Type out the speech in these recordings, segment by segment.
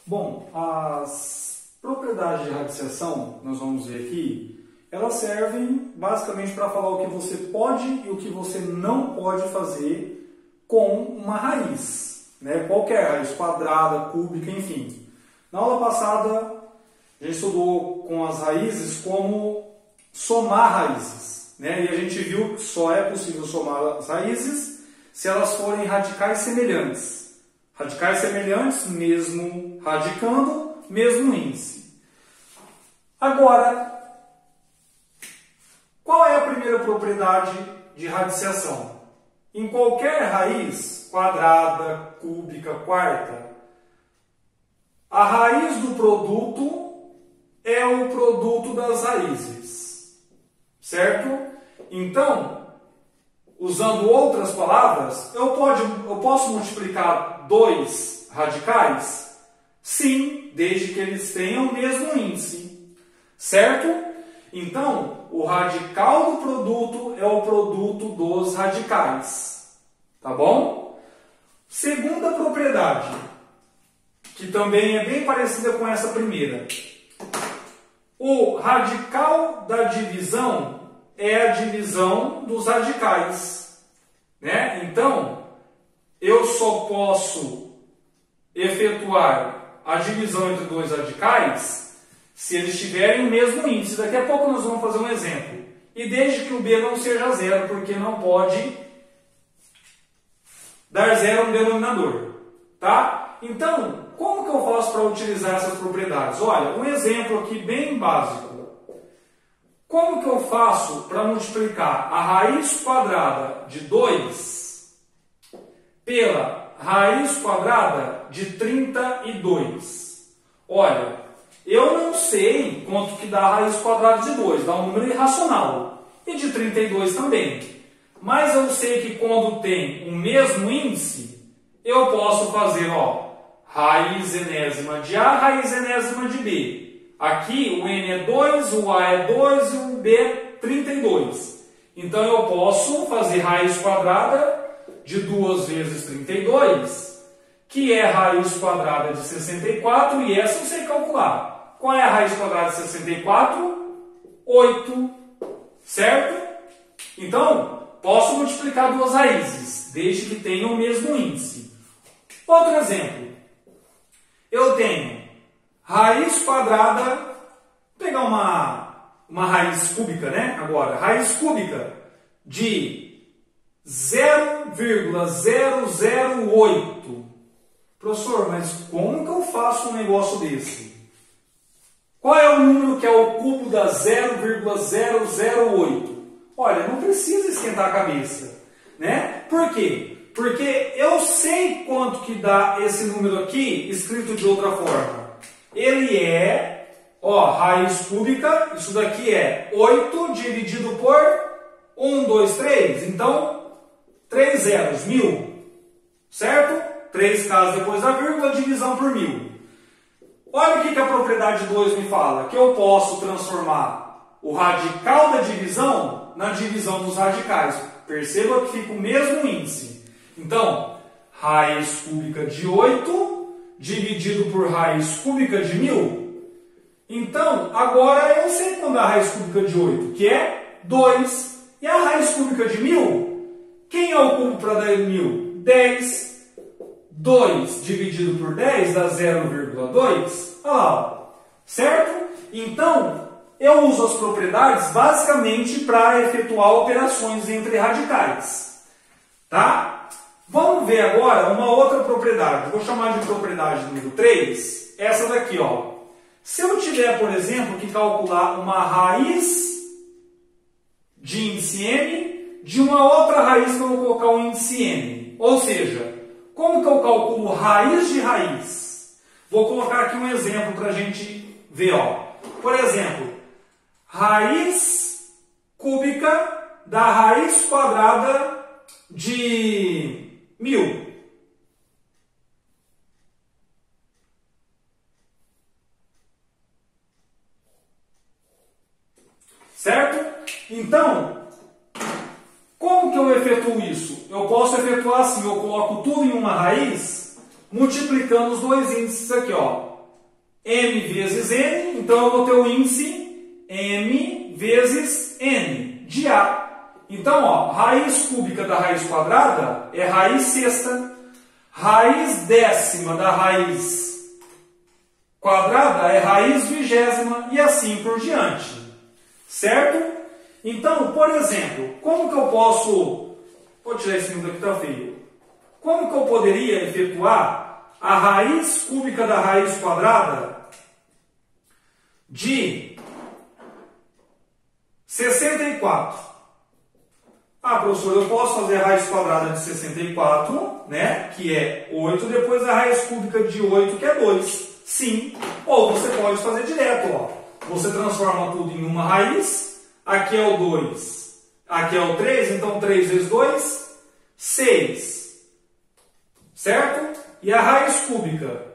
Bom, as propriedades de radiciação, nós vamos ver aqui, elas servem basicamente para falar o que você pode e o que você não pode fazer com uma raiz, né? Qualquer raiz, quadrada, cúbica, enfim. Na aula passada, a gente estudou com as raízes como somar raízes, né? E a gente viu que só é possível somar as raízes se elas forem radicais semelhantes. Radicais semelhantes, mesmo radicando, mesmo índice. Agora, qual é a primeira propriedade de radiciação? Em qualquer raiz, quadrada, cúbica, quarta, a raiz do produto é o produto das raízes, certo? Então, usando outras palavras, eu posso multiplicar dois radicais? Sim, desde que eles tenham o mesmo índice, certo? Então, o radical do produto é o produto dos radicais, tá bom? Segunda propriedade, que também é bem parecida com essa primeira. O radical da divisão é a divisão dos radicais, né? Então, eu só posso efetuar a divisão entre dois radicais se eles tiverem o mesmo índice. Daqui a pouco nós vamos fazer um exemplo. E desde que o b não seja zero, porque não pode dar zero no denominador, tá? Então, como que eu faço para utilizar essas propriedades? Olha, um exemplo aqui bem básico. Como que eu faço para multiplicar a raiz quadrada de 2 pela raiz quadrada de 32? Olha, eu não sei quanto que dá a raiz quadrada de 2, dá um número irracional. E de 32 também. Mas eu sei que quando tem o mesmo índice, eu posso fazer, raiz enésima de A, raiz enésima de B. Aqui o n é 2, o a é 2 e o b é 32. Então eu posso fazer raiz quadrada de 2 vezes 32, que é raiz quadrada de 64, e essa eu sei calcular. Qual é a raiz quadrada de 64? 8, certo? Então, posso multiplicar duas raízes, desde que tenham o mesmo índice. Outro exemplo. Eu tenho raiz quadrada, vou pegar uma raiz cúbica, né? Agora, raiz cúbica de 0,008. Professor, mas como que eu faço um negócio desse? Qual é o número que é o cubo da 0,008? Olha, não precisa esquentar a cabeça, né? Por quê? Porque eu sei quanto que dá esse número aqui, escrito de outra forma. Ele é, raiz cúbica, isso daqui é 8 dividido por 1, 2, 3. Então, 3 zeros, 1000. Certo? 3 casas depois da vírgula, divisão por 1000. Olha o que a propriedade 2 me fala. Que eu posso transformar o radical da divisão na divisão dos radicais. Perceba que fica o mesmo índice. Então, raiz cúbica de 8 dividido por raiz cúbica de 1000. Então, agora eu sei quando é a raiz cúbica de 8, que é 2. E a raiz cúbica de 1000? Quem é o cubo para dar 1000? 10. 2 dividido por 10 dá 0,2. Olha lá, certo? Então, eu uso as propriedades basicamente para efetuar operações entre radicais. Tá? Vamos ver agora uma outra propriedade. Vou chamar de propriedade número 3. Essa daqui, Se eu tiver, por exemplo, que calcular uma raiz de índice m de uma outra raiz que eu vou colocar o índice m. Ou seja, como que eu calculo raiz de raiz? Vou colocar aqui um exemplo para a gente ver. Por exemplo, raiz cúbica da raiz quadrada de 1000. Certo? Então, como que eu efetuo isso? Eu posso efetuar assim, eu coloco tudo em uma raiz, multiplicando os dois índices aqui, m vezes n, então eu vou ter o índice m vezes n de A. Então, ó, raiz cúbica da raiz quadrada é raiz sexta. Raiz décima da raiz quadrada é raiz vigésima e assim por diante. Certo? Então, por exemplo, como que eu posso... Vou tirar esse número aqui, tá feio. Como que eu poderia efetuar a raiz cúbica da raiz quadrada de 64? Ah, professor, eu posso fazer a raiz quadrada de 64, né, que é 8, depois a raiz cúbica de 8, que é 2. Sim. Ou você pode fazer direto, ó. Você transforma tudo em uma raiz. Aqui é o 2. Aqui é o 3, então 3 vezes 2, 6. Certo? E a raiz cúbica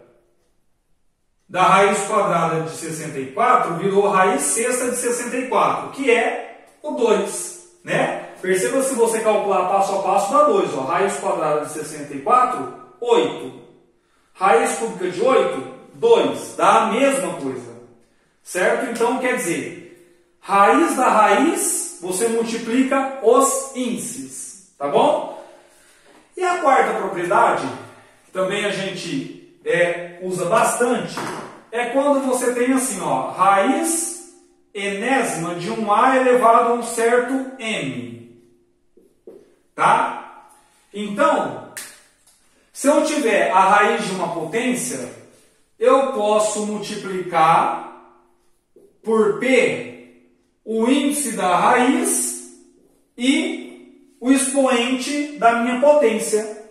da raiz quadrada de 64 virou raiz sexta de 64, que é o 2, né? Perceba, se você calcular passo a passo, dá 2. Ó. Raiz quadrada de 64, 8. Raiz cúbica de 8, 2. Dá a mesma coisa. Certo? Então, quer dizer, raiz da raiz, você multiplica os índices. Tá bom? E a quarta propriedade, que também a gente usa bastante, é quando você tem assim, ó, raiz enésima de um A elevado a um certo M. Tá? Então, se eu tiver a raiz de uma potência, eu posso multiplicar por P o índice da raiz e o expoente da minha potência.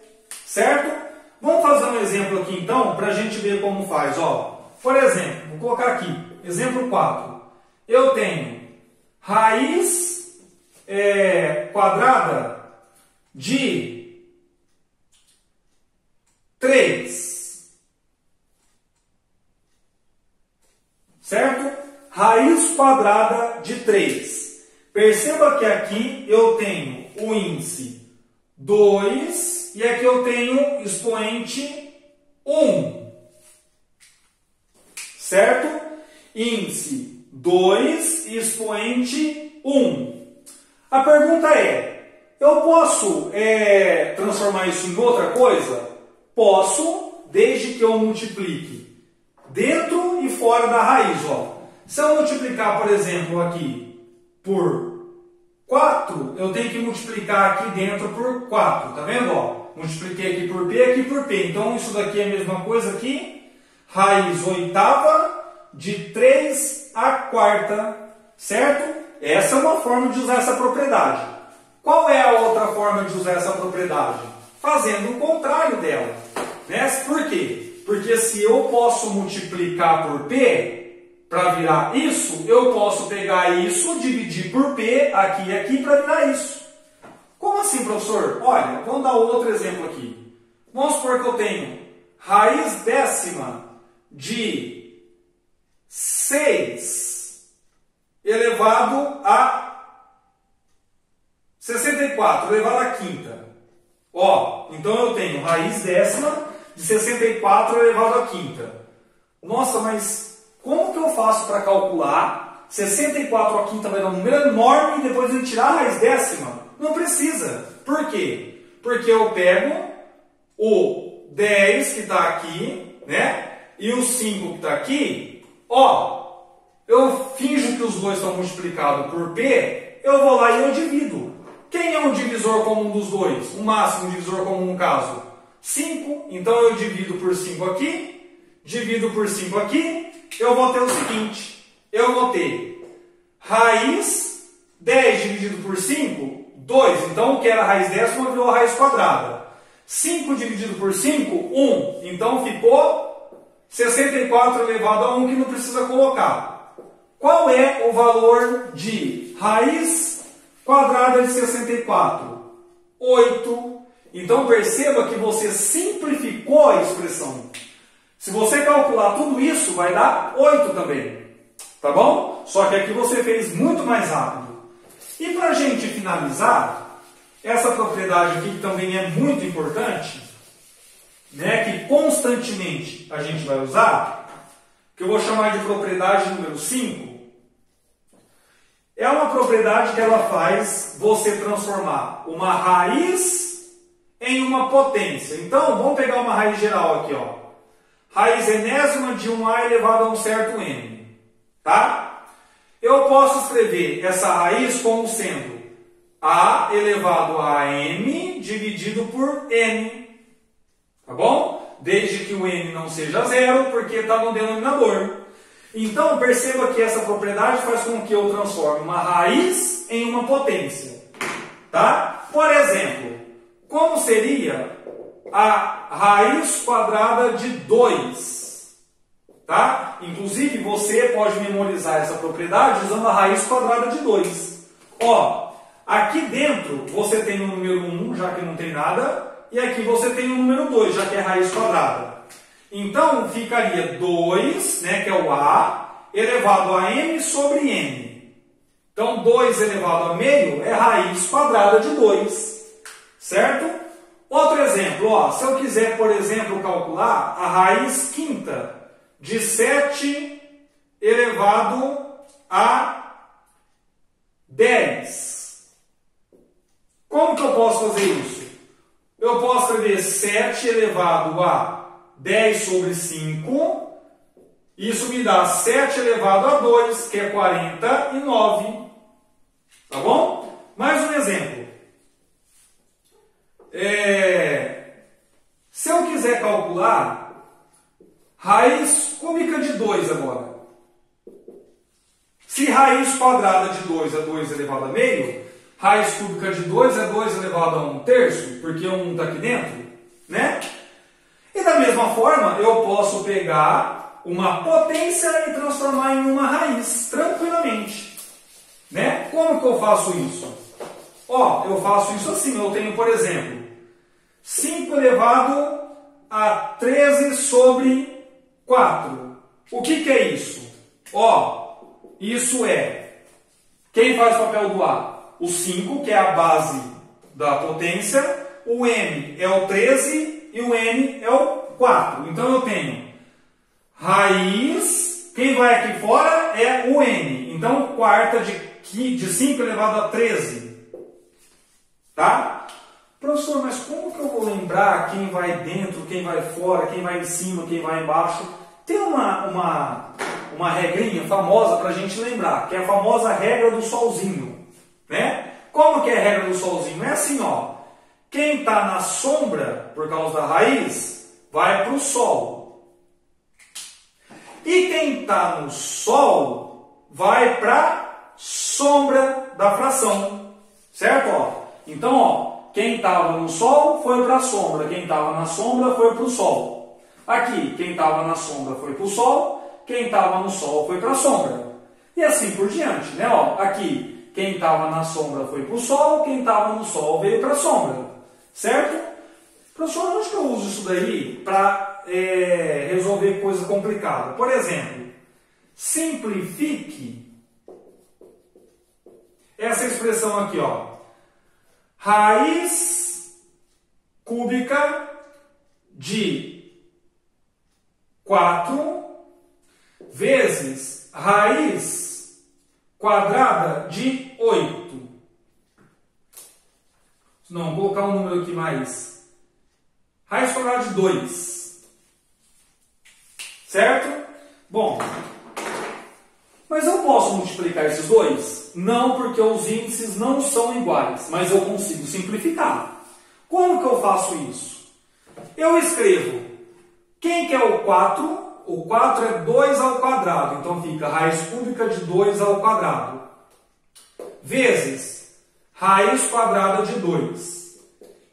Certo? Vamos fazer um exemplo aqui então, para a gente ver como faz. Ó, por exemplo, vou colocar aqui, exemplo 4. Eu tenho raiz quadrada de 3, certo? Raiz quadrada de 3. Perceba que aqui eu tenho o índice 2 e aqui eu tenho expoente 1, certo? Índice 2 e expoente 1. A pergunta é, eu posso transformar isso em outra coisa? Posso, desde que eu multiplique dentro e fora da raiz. Ó. Se eu multiplicar, por exemplo, aqui por 4, eu tenho que multiplicar aqui dentro por 4. Tá vendo? Ó, multipliquei aqui por P, aqui por P. Então, isso daqui é a mesma coisa aqui. Raiz oitava de 3 à quarta. Certo? Essa é uma forma de usar essa propriedade. Qual é a outra forma de usar essa propriedade? Fazendo o contrário dela. Né? Por quê? Porque se eu posso multiplicar por P para virar isso, eu posso pegar isso, dividir por P aqui e aqui para virar isso. Como assim, professor? Olha, vamos dar outro exemplo aqui. Vamos supor que eu tenho raiz décima de 6 elevado a 64 elevado à quinta. Ó, então eu tenho raiz décima de 64 elevado à quinta. Nossa, mas como que eu faço para calcular? 64 à quinta vai dar um número enorme e depois eu tirar a raiz décima? Não precisa. Por quê? Porque eu pego o 10 que está aqui, né? E o 5 que está aqui. Ó, eu finjo que os dois estão multiplicados por P, eu vou lá e eu divido. Quem é um divisor comum dos dois? O máximo divisor comum no caso? 5. Então eu divido por 5 aqui, divido por 5 aqui, eu vou ter o seguinte. Eu vou ter raiz 10 dividido por 5, 2. Então o que era raiz décima virou raiz quadrada. 5 dividido por 5, 1. Então ficou 64 elevado a 1, que não precisa colocar. Qual é o valor de raiz quadrada de 64? 8. Então perceba que você simplificou a expressão. Se você calcular tudo isso, vai dar 8 também. Tá bom? Só que aqui você fez muito mais rápido. E para a gente finalizar, essa propriedade aqui que também é muito importante, né, que constantemente a gente vai usar, que eu vou chamar de propriedade número 5, é uma propriedade que ela faz você transformar uma raiz em uma potência. Então, vamos pegar uma raiz geral aqui, ó. Raiz enésima de 1a elevado a um certo n. Tá? Eu posso escrever essa raiz como sendo a elevado a m dividido por n. Tá bom? Desde que o n não seja zero, porque está no denominador. Então, perceba que essa propriedade faz com que eu transforme uma raiz em uma potência. Tá? Por exemplo, como seria a raiz quadrada de 2? Tá? Inclusive, você pode memorizar essa propriedade usando a raiz quadrada de 2. Ó, aqui dentro você tem o número 1, já que não tem nada, e aqui você tem o número 2, já que é raiz quadrada. Então, ficaria 2, né, que é o a, elevado a m sobre n. Então, 2 elevado a meio é raiz quadrada de 2. Certo? Outro exemplo, ó, se eu quiser, por exemplo, calcular a raiz quinta de 7 elevado a 10. Como que eu posso fazer isso? Eu posso escrever 7 elevado a 10 sobre 5. Isso me dá 7 elevado a 2, que é 49. Tá bom? Mais um exemplo. Se eu quiser calcular raiz cúbica de 2 agora. Se raiz quadrada de 2 é 2 elevado a meio, raiz cúbica de 2 é 2 elevado a 1 terço, porque 1 está aqui dentro, né? E da mesma forma, eu posso pegar uma potência e transformar em uma raiz, tranquilamente. Né? Como que eu faço isso? Ó, eu faço isso assim, eu tenho, por exemplo, 5 elevado a 13 sobre 4. O que é isso? Ó, isso é, quem faz o papel do A? O 5, que é a base da potência, o M é o 13 e o N é o 4. Então eu tenho raiz, quem vai aqui fora é o N. Então, quarta de 5 elevado a 13. Tá? Professor, mas como que eu vou lembrar quem vai dentro, quem vai fora, quem vai em cima, quem vai embaixo? Tem uma regrinha famosa para a gente lembrar, que é a famosa regra do solzinho. Né? Como que é a regra do solzinho? É assim, ó. Quem está na sombra, por causa da raiz, vai para o sol. E quem está no sol, vai para a sombra da fração. Certo? Ó. Então, ó, quem estava no sol foi para a sombra, quem estava na sombra foi para o sol. Aqui, quem estava na sombra foi para o sol, quem estava no sol foi para a sombra. E assim por diante, né? Ó, aqui, quem estava na sombra foi para o sol, quem estava no sol veio para a sombra. Certo? Professor, onde que eu uso isso daí para resolver coisa complicada? Por exemplo, simplifique essa expressão aqui, ó. Raiz cúbica de 4 vezes raiz quadrada de 8. Não, vou colocar um número aqui mais. Raiz quadrada de 2. Certo? Bom, mas eu posso multiplicar esses dois? Não, porque os índices não são iguais, mas eu consigo simplificar. Como que eu faço isso? Eu escrevo, quem que é o 4? O 4 é 2 ao quadrado, então fica raiz cúbica de 2 ao quadrado. Vezes raiz quadrada de 2.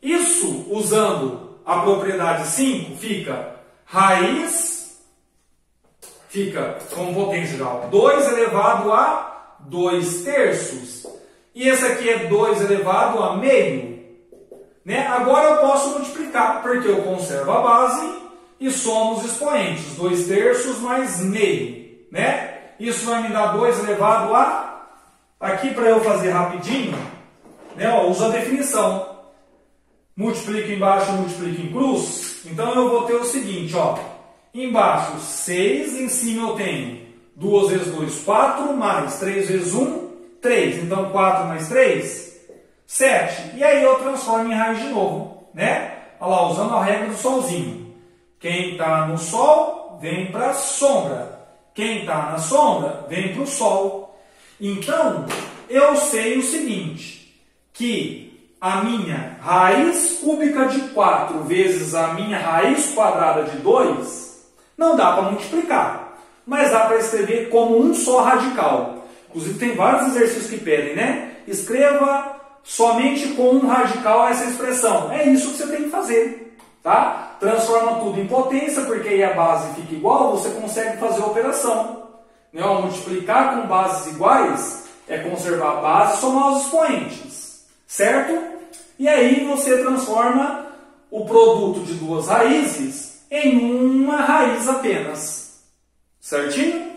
Isso, usando a propriedade 5, fica raiz, fica com potência já, 2 elevado a 2 terços. E esse aqui é 2 elevado a meio. Né? Agora eu posso multiplicar, porque eu conservo a base e somo os expoentes. 2 terços mais meio. Né? Isso vai me dar 2 elevado a... Aqui para eu fazer rapidinho, né? Ó, uso a definição. Multiplico embaixo, multiplico em cruz. Então eu vou ter o seguinte, ó. Embaixo, 6. Em cima eu tenho 2 vezes 2, 4, mais 3 vezes 1, 3. Então, 4 mais 3, 7. E aí eu transformo em raiz de novo, né? Olha lá, usando a regra do solzinho. Quem está no sol, vem para a sombra. Quem está na sombra, vem para o sol. Então, eu sei o seguinte, que a minha raiz cúbica de 4 vezes a minha raiz quadrada de 2, não dá para multiplicar, mas dá para escrever como um só radical. Inclusive tem vários exercícios que pedem, né? Escreva somente com um radical essa expressão. É isso que você tem que fazer, tá? Transforma tudo em potência, porque aí a base fica igual, você consegue fazer a operação. Né? Multiplicar com bases iguais é conservar a base e somar os expoentes, certo? E aí você transforma o produto de duas raízes em uma raiz apenas. Certinho?